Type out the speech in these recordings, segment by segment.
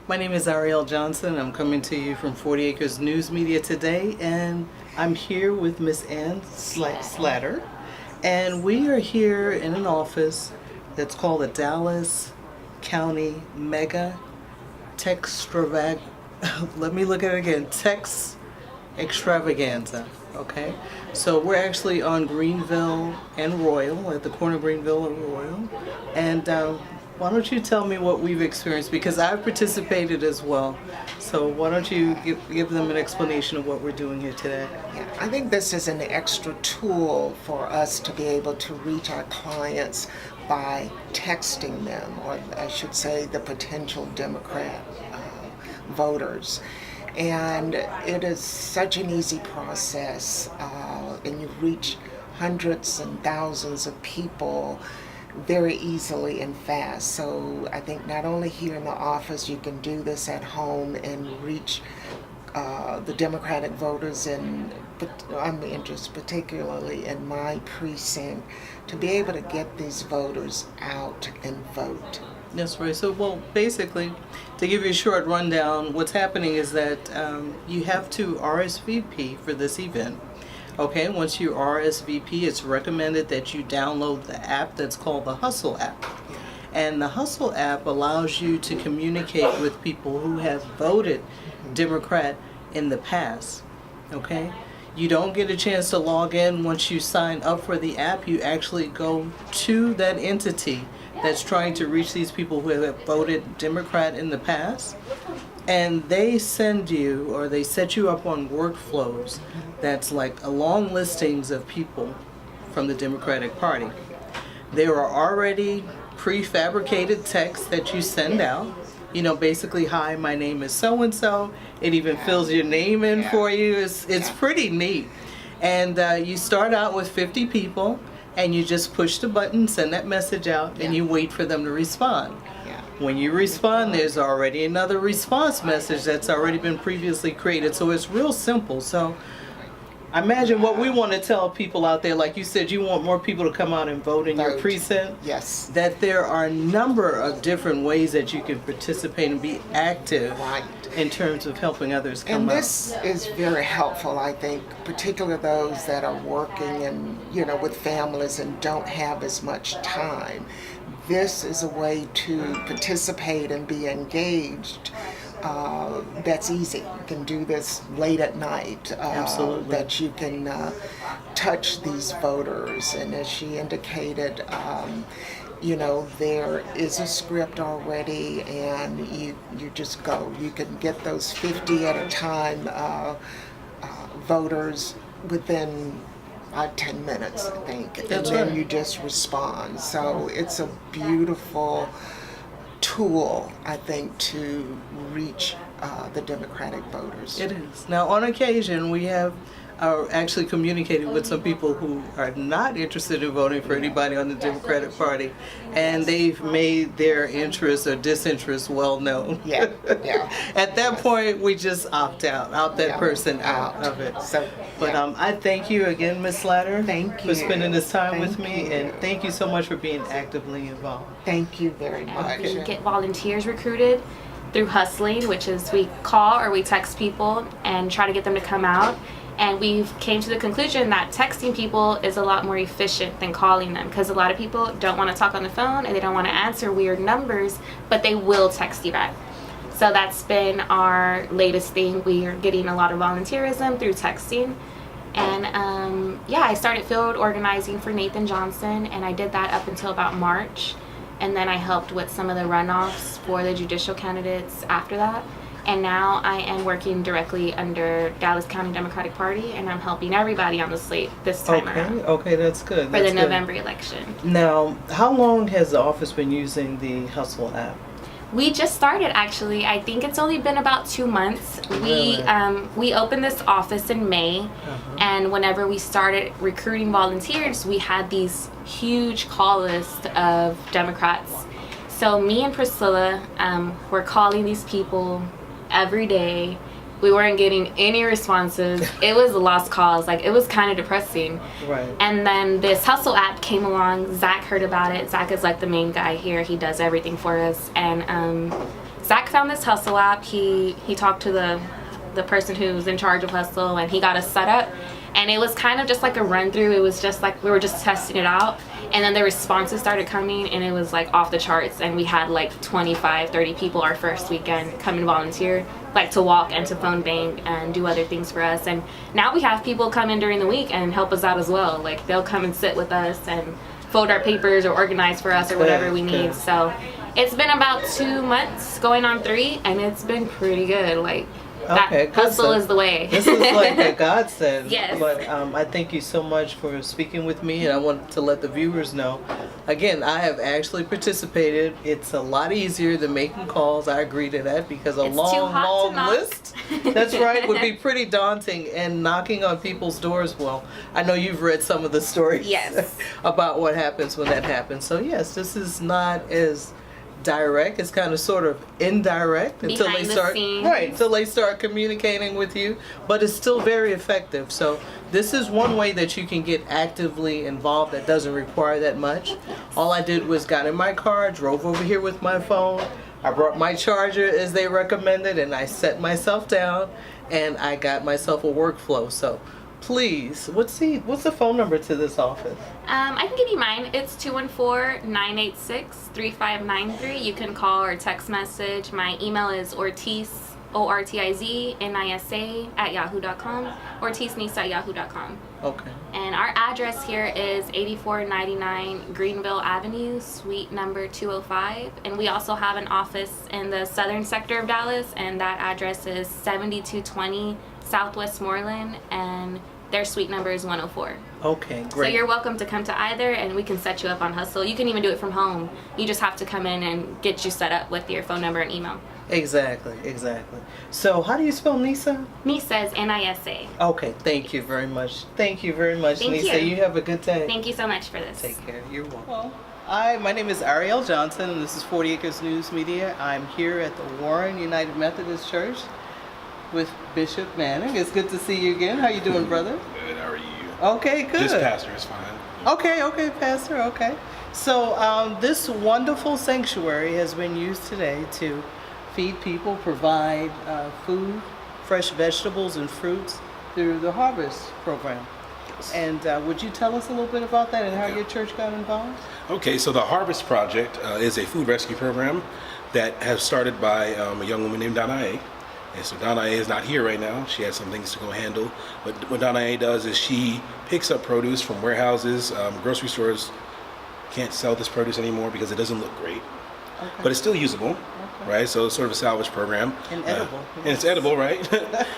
My name is Ariel Johnson. I'm coming to you from 40 Acres News Media today, and I'm here with Miss Ann Slatter. And we are here in an office that's called the Dallas County Mega Textravag. Let me look at it again. Tex Extravaganza. Okay, so we're actually on Greenville and Royal, at the corner of Greenville and Royal. And why don't you tell me what we've experienced, because I've participated as well. So why don't you give them an explanation of what we're doing here today? Yeah, I think this is an extra tool for us to be able to reach our clients by texting them, or I should say the potential Democrat voters. And it is such an easy process, and you reach hundreds and thousands of people very easily and fast. So I think not only here in the office, you can do this at home and reach the Democratic voters, but I'm interested particularly in my precinct, to be able to get these voters out and vote. That's right. So, well, basically, to give you a short rundown, what's happening is that you have to RSVP for this event. Okay, once you RSVP, it's recommended that you download the app that's called the Hustle app. And the Hustle app allows you to communicate with people who have voted Democrat in the past. Okay? You don't get a chance to log in once you sign up for the app. You actually go to that entity that's trying to reach these people who have voted Democrat in the past, and they send you, or they set you up on workflows that's like a long listings of people from the Democratic Party. There are already prefabricated texts that you send out. You know, basically, hi, my name is so-and-so. It even fills your name in for you. It's pretty neat. And you start out with 50 people, and you just push the button, send that message out, and you wait for them to respond. When you respond, there's already another response message that's already been previously created. So it's real simple. So I imagine what we want to tell people out there, like you said, you want more people to come out and vote in your precinct. Yes. That there are a number of different ways that you can participate and be active in terms of helping others come out. And this is very helpful, I think, particularly those that are working and, with families and don't have as much time. This is a way to participate and be engaged. That's easy. You can do this late at night. Absolutely. That you can touch these voters. And as she indicated, there is a script already, and you just go. You can get those 50 at a time voters within 10 minutes, I think. That's and then right. you just respond. So it's a beautiful tool, I think, to reach the Democratic voters. It is. Now, on occasion, we have actually communicated with some people who are not interested in voting for anybody on the Democratic Party, and they've made their interest or disinterest well known. Yeah. At that point, we just opt that person out of it. But I thank you again, Ms. Slatter, Thank you. for spending this time with me, Thank and you. thank you so much for being actively involved. Thank you very much. We get volunteers recruited through hustling, which is we call or we text people and try to get them to come out. And we've came to the conclusion that texting people is a lot more efficient than calling them, because a lot of people don't want to talk on the phone and they don't want to answer weird numbers, but they will text you back. So that's been our latest thing. We are getting a lot of volunteerism through texting. And I started field organizing for Nathan Johnson, and I did that up until about March. And then I helped with some of the runoffs for the judicial candidates after that. And now I am working directly under Dallas County Democratic Party, and I'm helping everybody on the slate this time around Okay, that's good. for the November election. Now, how long has the office been using the Hustle app? We just started, actually. I think it's only been about 2 months. Really? We opened this office in May, and whenever we started recruiting volunteers, we had these huge call list of Democrats. So me and Priscilla were calling these people every day. We weren't getting any responses. It was a lost cause. Like, it was kind of depressing. Right. And then this Hustle app came along. Zach heard about it. Zach is like the main guy here. He does everything for us. And Zach found this Hustle app. He talked to the person who's in charge of Hustle, and he got us set up. And it was kind of just like a run through. It was just like we were just testing it out. And then the responses started coming, and it was like off the charts. And we had like 25, 30 people our first weekend come and volunteer, like to walk and to phone bank and do other things for us. And now we have people come in during the week and help us out as well. Like they'll come and sit with us and fold our papers or organize for us or whatever we need. So it's been about 2 months, going on 3, and it's been pretty good. Like that Hustle is the way. This is like a godsend. Yes. But I thank you so much for speaking with me, and I want to let the viewers know. Again, I have actually participated. It's a lot easier than making calls. I agree to that because It's too hot to knock. list. That's right. Would be pretty daunting, and knocking on people's doors. Well, I know you've read some of the stories. Yes. About what happens when that happens. So yes, this is not as direct. It's kind of sort of indirect until Behind they the start scenes. until they start communicating with you, but it's still very effective. So this is one way that you can get actively involved that doesn't require that much. All I did was got in my car, drove over here with my phone, I brought my charger as they recommended, and I set myself down and I got myself a workflow. So please, what's the phone number to this office? I can give you mine. It's 214-986-3593. You can call or text message. My email is Ortiz, ORTIZNISA @yahoo.com, OrtizNisa@yahoo.com. Okay. And our address here is 8499 Greenville Avenue, suite number 205. And we also have an office in the southern sector of Dallas, and that address is 7220 Southwest Moreland, and their suite number is 104. Okay, So great. you're welcome to come to either, and we can set you up on Hustle. You can even do it from home. You just have to come in and get you set up with your phone number and email. Exactly. So how do you spell Nisa? Nisa is Nisa. Okay, thank you very much. Thank you very much, Thank Nisa. you. You have a good day. Thank you so much for this. Take care. You're welcome. Hi, my name is Ariel Johnson, and this is 40 Acres News Media. I'm here at the Warren United Methodist Church with Bishop Manning. It's good to see you again. How you doing, brother? Good, how are you? Okay, good. Just pastor is fine. Okay, Pastor, okay. So this wonderful sanctuary has been used today to feed people, provide food, fresh vegetables and fruits through the Harvest Program. Yes. And would you tell us a little bit about that and how your church got involved? Okay, so the Harvest Project is a food rescue program that has started by a young woman named Donna. And so Donna is not here right now. She has some things to go handle. But what Donna does is she picks up produce from warehouses. Grocery stores can't sell this produce anymore because it doesn't look great. Okay. But it's still usable, right? So it's sort of a salvage program. And edible. And it's edible, right?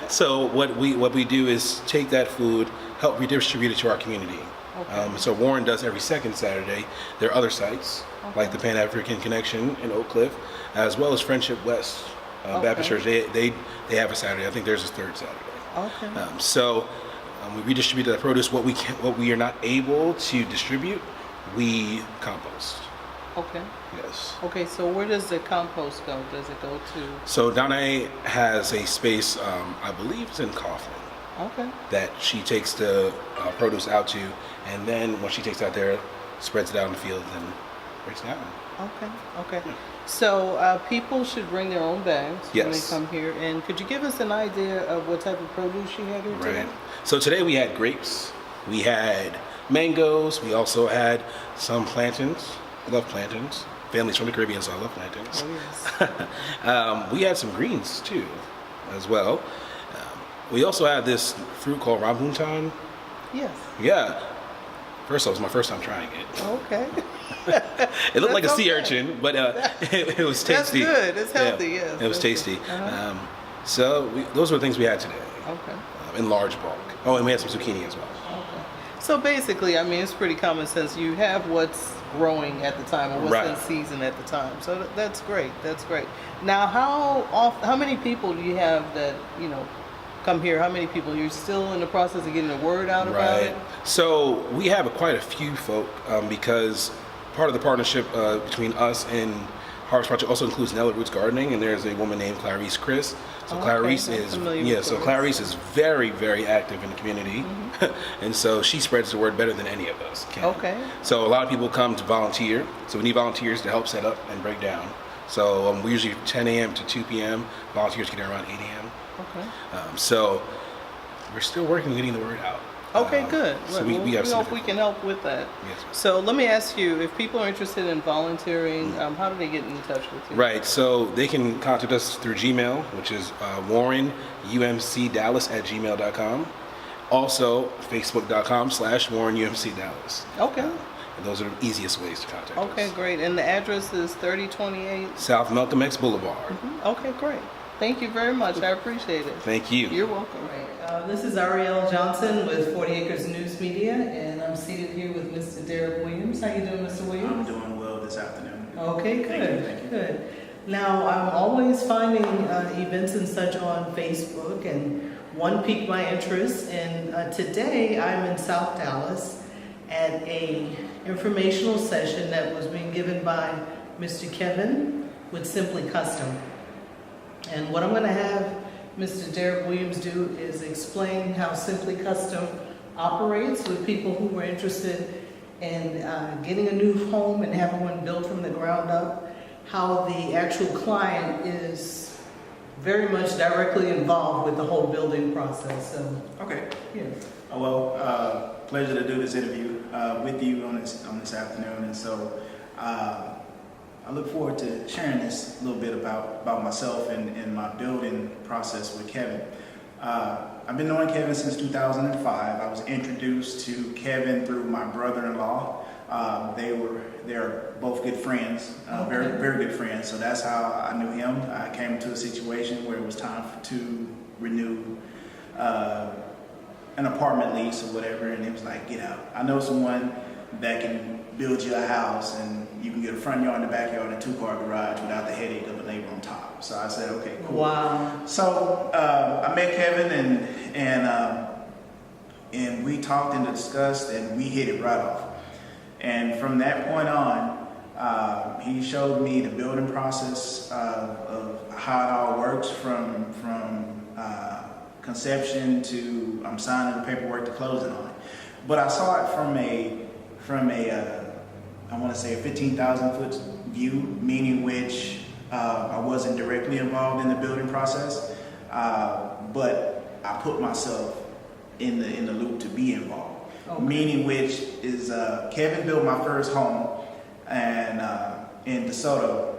So what we do is take that food, help redistribute it to our community. Okay. So Warren does every second Saturday. There are other sites like the Pan African Connection in Oak Cliff, as well as Friendship West Baptist Church. They have a Saturday. I think there's a third Saturday. Okay. We redistribute that produce. What we are not able to distribute, we compost. Okay. Yes. Okay, so where does the compost go? Does it go to? So Donna has a space, I believe it's in Coughlin, Okay. that she takes the produce out to, and then when she takes it out there, spreads it out in the field and breaks it down. Okay. So people should bring their own bags when they Yes. come here. And could you give us an idea of what type of produce you had here today? Right. So today we had grapes, we had mangoes, we also had some plantains. I love plantains. Family's from the Caribbean, so I love plantains. Oh, yes. We had some greens too, as well. We also had this fruit called rambutan. Yes. Yeah. First off, it was my first time trying it. Okay. It looked like a That's sea okay. urchin, but it was That's tasty. good. It's healthy, Yeah, yes. it was That's tasty. good. Uh-huh. Those were the things we had today, Okay. in large bulk. Oh, and we had some zucchini as well. Okay. So basically, I mean, it's pretty common sense. You have what's growing at the time or what's Right. in season at the time. So that's great. That's great. Now, how many people do you have that, come here? How many people? You're still in the process of getting the word out about it? So we have quite a few folk because part of the partnership between us and Harvest Project also includes Nella Roots Gardening, and there's a woman named Clarice Chris. So Okay, Clarice I'm is familiar with so Clarice is very, very active in the community, and so she spreads the word better than any of us can. Okay. So a lot of people come to volunteer. So we need volunteers to help set up and break down. So we usually 10 a.m. to 2 p.m. Volunteers get in around 8 a.m. Okay. So we're still working on getting the word out. Okay, good. So Well, we have some hope we can help with that. Yes, ma'am. So let me ask you, if people are interested in volunteering, how do they get in touch with you? Right, so they can contact us through Gmail, which is warrenumcdallas@gmail.com. Also, facebook.com/warrenumcdallas. Okay. And those are the easiest ways to contact us. Okay, great. And the address is 3028? South Malcolm X Boulevard. Okay, great. Thank you very much. I appreciate it. Thank you. You're welcome. This is Ariel Johnson with 40 Acres News Media, and I'm seated here with Mr. Derek Williams. How you doing, Mr. Williams? I'm doing well this afternoon. Okay, good. Thank you. Good. Now, I'm always finding events and such on Facebook, and one piqued my interest. And today, I'm in South Dallas at a informational session that was being given by Mr. Kevin with Simply Custom. And what I'm going to have Mr. Derek Williams do is explain how Simply Custom operates with people who are interested in getting a new home and having one built from the ground up, how the actual client is very much directly involved with the whole building process. So, Okay. yeah. Pleasure to do this interview with you on this afternoon, and so I look forward to sharing this a little bit about myself and my building process with Kevin. I've been knowing Kevin since 2005. I was introduced to Kevin through my brother-in-law. They're both good friends, very very good friends. So that's how I knew him. I came into a situation where it was time to renew an apartment lease or whatever, and it was like, get out. I know someone that can build you a house, and you can get a front yard and a backyard and a 2-car garage without the headache of the labor on top. So I said, okay, cool. Wow. So I met Kevin, and we talked and discussed, and we hit it right off. And from that point on, he showed me the building process of how it all works from conception to I'm signing the paperwork to closing on it. But I saw it from a I want to say a 15,000 foot view, meaning which I wasn't directly involved in the building process, but I put myself in the loop to be involved. Okay. Meaning which is Kevin built my first home and in DeSoto,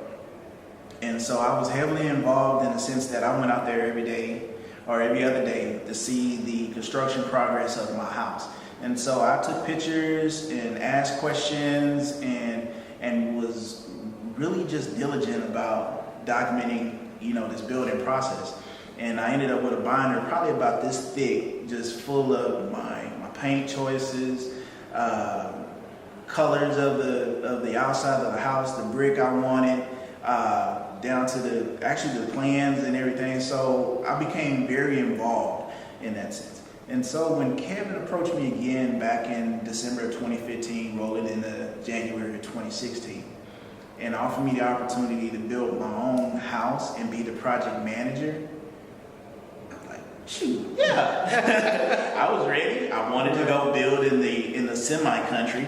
and so I was heavily involved in the sense that I went out there every day or every other day to see the construction progress of my house. And so I took pictures and asked questions and was really just diligent about documenting, this building process. And I ended up with a binder probably about this thick, just full of my paint choices, colors of the outside of the house, the brick I wanted, down to the plans and everything. So I became very involved in that sense. And so when Kevin approached me again back in December of 2015, rolling into January of 2016, and offered me the opportunity to build my own house and be the project manager, I'm like, shoot, yeah. I was ready. I wanted to go build in the semi-country,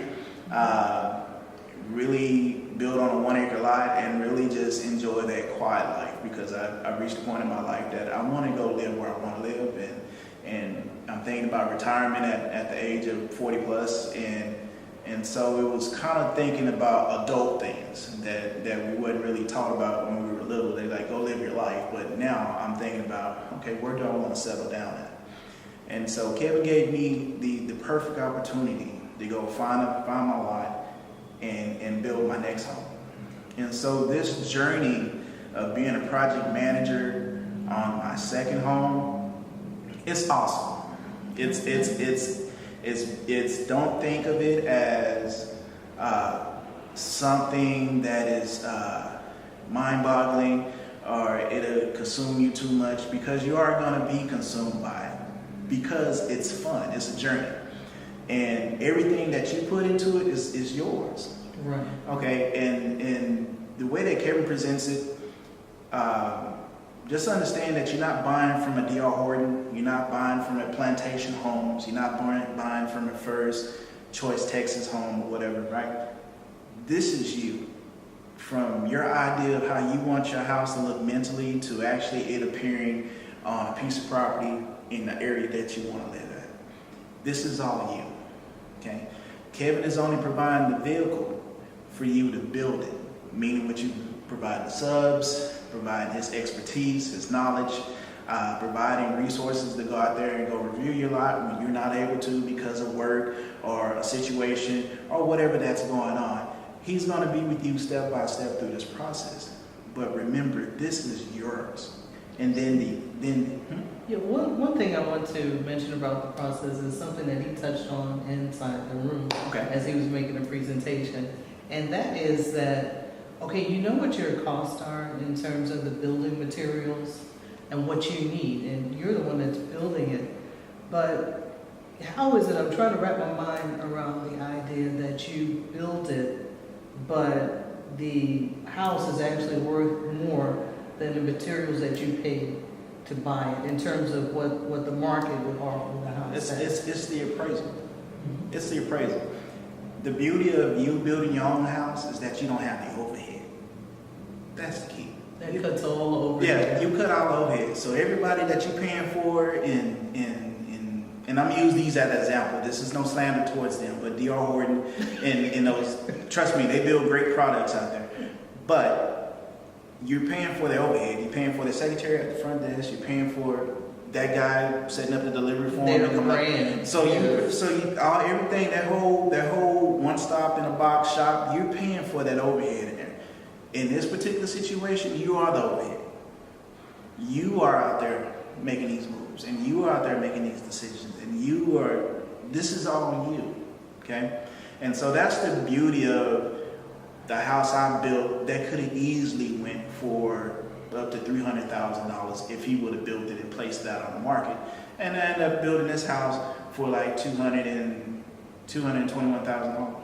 really build on a 1 acre lot and really just enjoy that quiet life, because I've reached a point in my life that I want to go live where I want to live, and I'm thinking about retirement at the age of 40 plus, and so it was kind of thinking about adult things that we wasn't really taught about when we were little. They like, go live your life, but now I'm thinking about, okay, where do I want to settle down at? And so Kevin gave me the perfect opportunity to go find my lot and build my next home. And so this journey of being a project manager on my second home, it's awesome. It's don't think of it as something that is mind-boggling or it'll consume you too much, because you are going to be consumed by it, because it's fun. It's a journey, and everything that you put into it is yours. Right. Okay, and the way that Kevin presents it, just understand that you're not buying from a D.R. Horton, you're not buying from a Plantation Homes, you're not buying from a First Choice Texas home or whatever, right? This is you from your idea of how you want your house to look mentally to actually it appearing on a piece of property in the area that you want to live at. This is all you, okay? Kevin is only providing the vehicle for you to build it, meaning what you provide the subs, provide his expertise, his knowledge, providing resources to go out there and go review your lot when you're not able to because of work or a situation or whatever that's going on. He's going to be with you step by step through this process. But remember, this is yours. And then Yeah, one thing I want to mention about the process is something that he touched on inside the room as he was making a presentation. And that is that, okay, you know what your costs are in terms of the building materials and what you need, and you're the one that's building it. But how is it, I'm trying to wrap my mind around the idea that you built it, but the house is actually worth more than the materials that you paid to buy it in terms of what the market would offer the house. it's the appraisal. It's the appraisal. The beauty of you building your own house is that you don't have the overhead. That's the key. That cuts all over. Yeah, you cut all overhead. So everybody that you're paying for and I'm using these as an example. This is no slander towards them, but D.R. Horton and those, trust me, they build great products out there. But you're paying for the overhead. You're paying for the secretary at the front desk. You're paying for that guy setting up the delivery form. Their brand. So everything, that whole one stop in a box shop, you're paying for that overhead in there. In this particular situation, you are the overhead. You are out there making these moves, and you are out there making these decisions, and this is all on you, okay? And so that's the beauty of the house I built that could have easily went for up to $300,000 if he would have built it and placed that on the market. And I ended up building this house for like $221,000.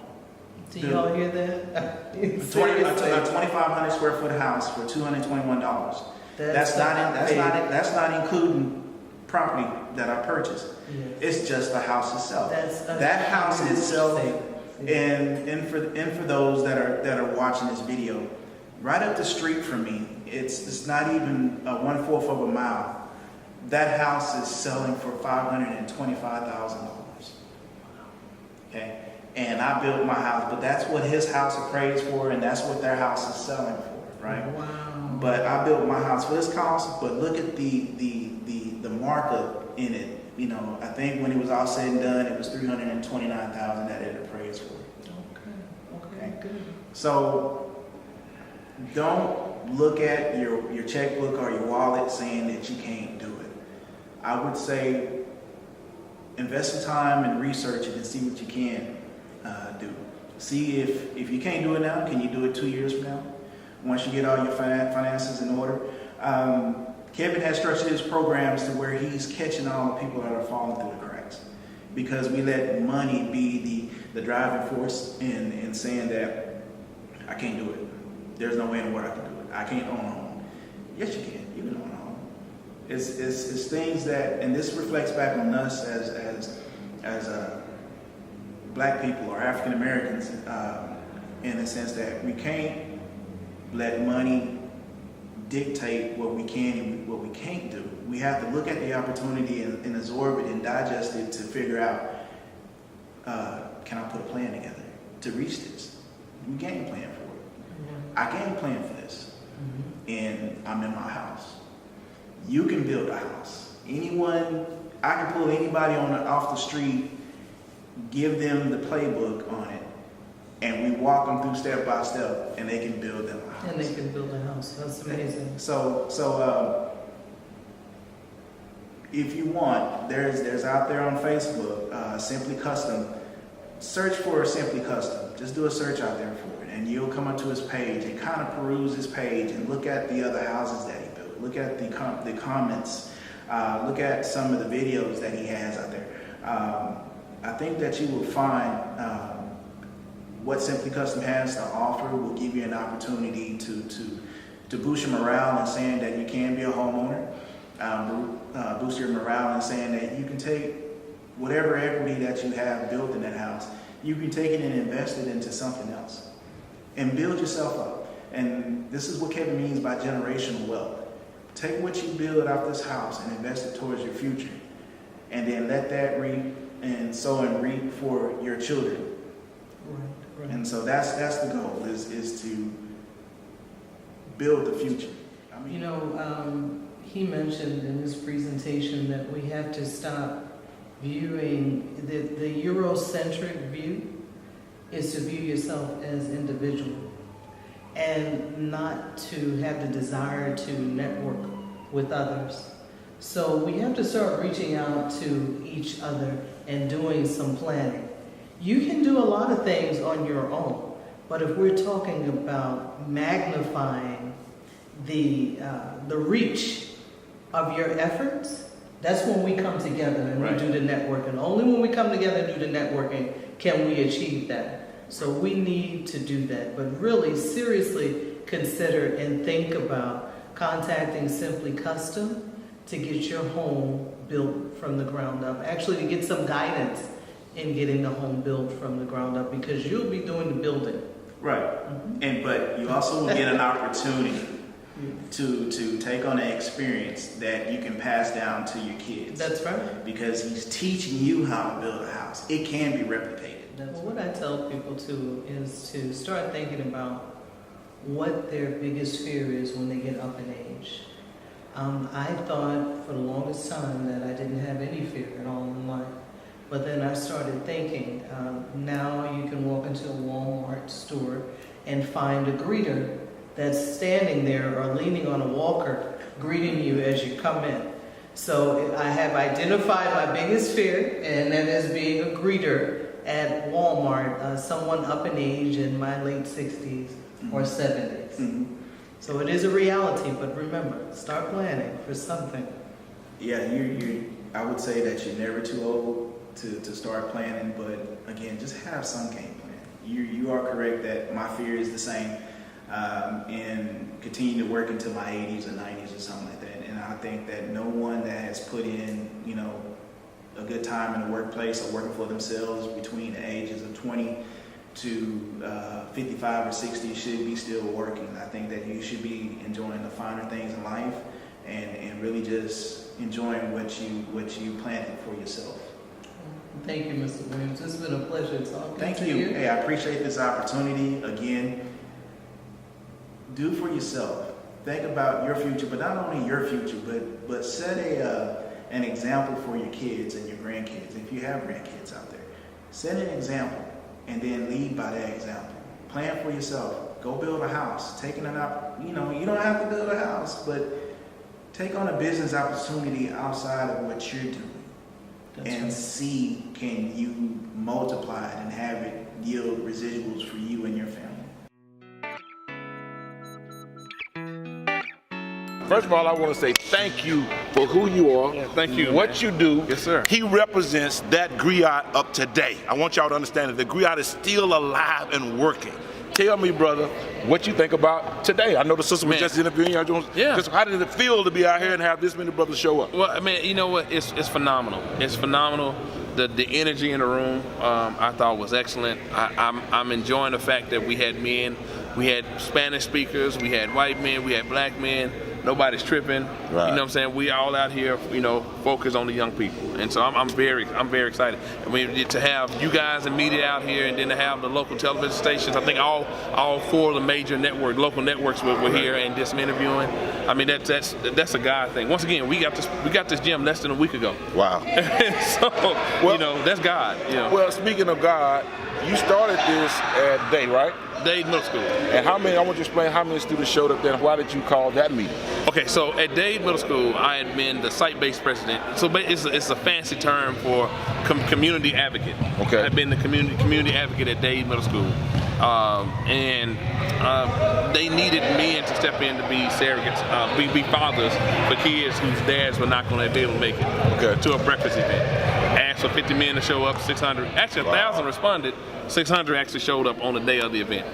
Do y'all hear that? A 2,500 square foot house for $221. That's not including property that I purchased. Yes. It's just the house itself. That house itself, savings. and for those that are watching this video, right up the street from me, it's not even 1/4 of a mile. That house is selling for $525,000. Okay. And I built my house, but that's what his house appraised for, and that's what their house is selling for, right? Wow. But I built my house for this cost, but look at the markup in it. You know, I think when it was all said and done, it was $329,000 that it appraised for. Okay, good. So don't look at your checkbook or your wallet saying that you can't do it. I would say invest some time and research it and see what you can do. See if you can't do it now, can you do it 2 years from now? Once you get all your finances in order. Kevin has structured his programs to where he's catching all the people that are falling through the cracks. Because we let money be the driving force in saying that I can't do it. There's no way in the world I can do it. I can't own a home. Yes, you can. You can own a home. It's things that, and this reflects back on us as Black people or African Americans, in the sense that we can't let money dictate what we can and what we can't do. We have to look at the opportunity and absorb it and digest it to figure out, can I put a plan together to reach this? We game plan for it. I game plan for this, and I'm in my house. You can build a house. I can pull anybody off the street, give them the playbook on it, and we walk them through step by step, and they can build them a house. And they can build a house. That's amazing. So if you want, there's out there on Facebook, Simply Custom. Search for Simply Custom. Just do a search out there for it, and you'll come up to his page and kind of peruse his page and look at the other houses that he built. Look at the comments. Look at some of the videos that he has out there. I think that you will find what Simply Custom has to offer will give you an opportunity to boost your morale in saying that you can be a homeowner, boost your morale in saying that you can take whatever equity that you have built in that house, you can take it and invest it into something else and build yourself up. And this is what Kevin means by generational wealth. Take what you build out this house and invest it towards your future. And then let that reap and sow and reap for your children. Right. And so that's the goal, is to build the future. I mean, You know, he mentioned in his presentation that we have to stop viewing the Eurocentric view is to view yourself as individual and not to have the desire to network with others. So we have to start reaching out to each other and doing some planning. You can do a lot of things on your own, but if we're talking about magnifying the reach of your efforts, that's when we come together and we do the networking. Only when we come together and do the networking can we achieve that. So we need to do that, but really seriously consider and think about contacting Simply Custom to get your home built from the ground up. Actually, to get some guidance in getting the home built from the ground up, because you'll be doing the building. right. Mm-hmm. But you also will get an opportunity to take on an experience that you can pass down to your kids. That's right. Because he's teaching you how to build a house. It can be replicated. Well, what I tell people too is to start thinking about what their biggest fear is when they get up in age. I thought for the longest time that I didn't have any fear at all in life. But then I started thinking, now you can walk into a Walmart store and find a greeter that's standing there or leaning on a walker greeting you as you come in. So I have identified my biggest fear, and that is being a greeter at Walmart, someone up in age in my late 60s or 70s. Mm-hmm. So it is a reality, but remember, start planning for something. Yeah, I would say that you're never too old to start planning, but again, just have some game plan. You are correct that my fear is the same, and continue to work into my 80s or 90s or something like that. And I think that no one that has put in, a good time in the workplace or working for themselves between the ages of 20 to 55 or 60 should be still working. I think that you should be enjoying the finer things in life and really just enjoying what you planted for yourself. Thank you, Mr. Williams. It's been a pleasure talking Thank to you. you. Hey, I appreciate this opportunity. Again, do for yourself. Think about your future, but not only your future, but set an example for your kids and your grandkids. If you have grandkids out there, set an example and then lead by that example. Plan for yourself. Go build a house. You don't have to build a house, but take on a business opportunity outside of what you're doing. That's and right. see, can you multiply it and have it yield residuals for you and your family. First of all, I want to say thank you for who you are. Yeah, thank you, What man. you do. Yes, sir. He represents that griot of today. I want y'all to understand that the griot is still alive and working. Tell me, brother, what you think about today. I know the sister was Man. just interviewing you. Yeah. Just how did it feel to be out here and have this many brothers show up? Well, I mean, you know what? It's phenomenal. It's phenomenal. The energy in the room, I thought was excellent. I'm enjoying the fact that we had men, we had Spanish speakers, we had white men, we had black men. Nobody's tripping. Right. You know what I'm saying? We all out here, focused on the young people. And so I'm very excited. I mean, to have you guys and media out here, and then to have the local television stations. I think all four of the major local networks were here and did some interviewing. I mean, that's a God thing. Once again, we got this gym less than a week ago. Wow. So that's God. Well, speaking of God, you started this at Day, right? Dade Middle School. And I want you to explain how many students showed up there and why did you call that meeting? Okay, so at Dade Middle School, I had been the site-based president. So it's a fancy term for community advocate. Okay. I've been the community advocate at Dade Middle School. They needed men to step in to be surrogates, be fathers for kids whose dads were not going to be able to make it to a breakfast event. Asked for 50 men to show up, 600. Actually, 1,000 responded. 600 actually showed up on the day of the event.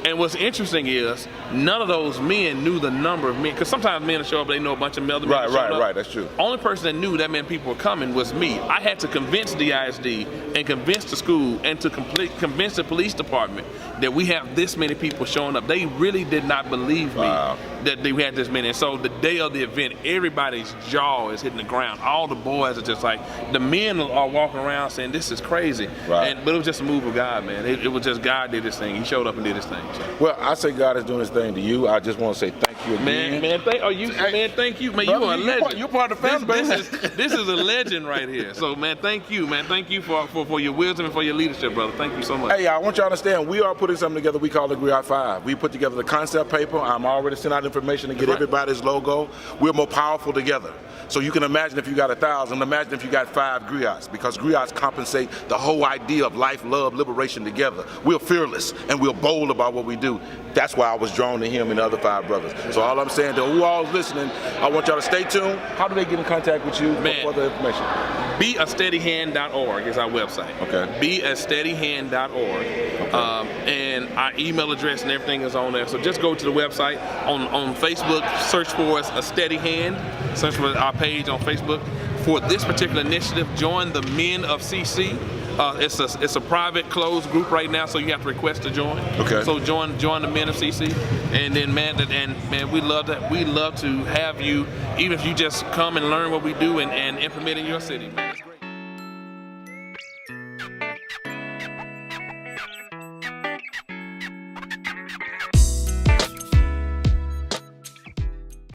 And what's interesting is none of those men knew the number of men, because sometimes men will show up, they know a bunch of other men. Right, showing up. right. That's true. Only person that knew that many people were coming was me. I had to convince DISD and convince the school and to convince the police department that we have this many people showing up. They really did not believe me that we had this many. And so the day of the event, everybody's jaw is hitting the ground. All the boys are just like, the men are walking around saying, this is crazy. Right. But it was just a move of God, man. It was just God did his thing. He showed up and did his thing. So. Well, I say God is doing his thing to you. I just want to say thank you again. Man, thank you. Man, Brother, you are a legend. You're part of the family, This is a legend right here. So, man, thank you. Man, thank you for your wisdom and for your leadership, brother. Thank you so much. Hey, I want you to understand, we are putting something together we call the Griot 5. We put together the concept paper. I'm already sending out information to get everybody's logo. We're more powerful together. So you can imagine if you got 1,000, imagine if you got 5 griots, because griots compensate the whole idea of life, love, liberation together. We're fearless and we're bold about what we do. That's why I was drawn to him and the other 5 brothers. So all I'm saying to who all is listening, I want y'all to stay tuned. How do they get in contact with you for further information? BeAsteadyhand.org is our website. Okay. BeAsteadyhand.org. Okay. And our email address and everything is on there. So just go to the website. On Facebook, search for us, A Steady Hand. Search for our page on Facebook. For this particular initiative, join the Men of CC. It's a private, closed group right now, so you have to request to join. Okay. So join the Men of CC, and then man, we love to have you, even if you just come and learn what we do and implement in your city. Man, it's great.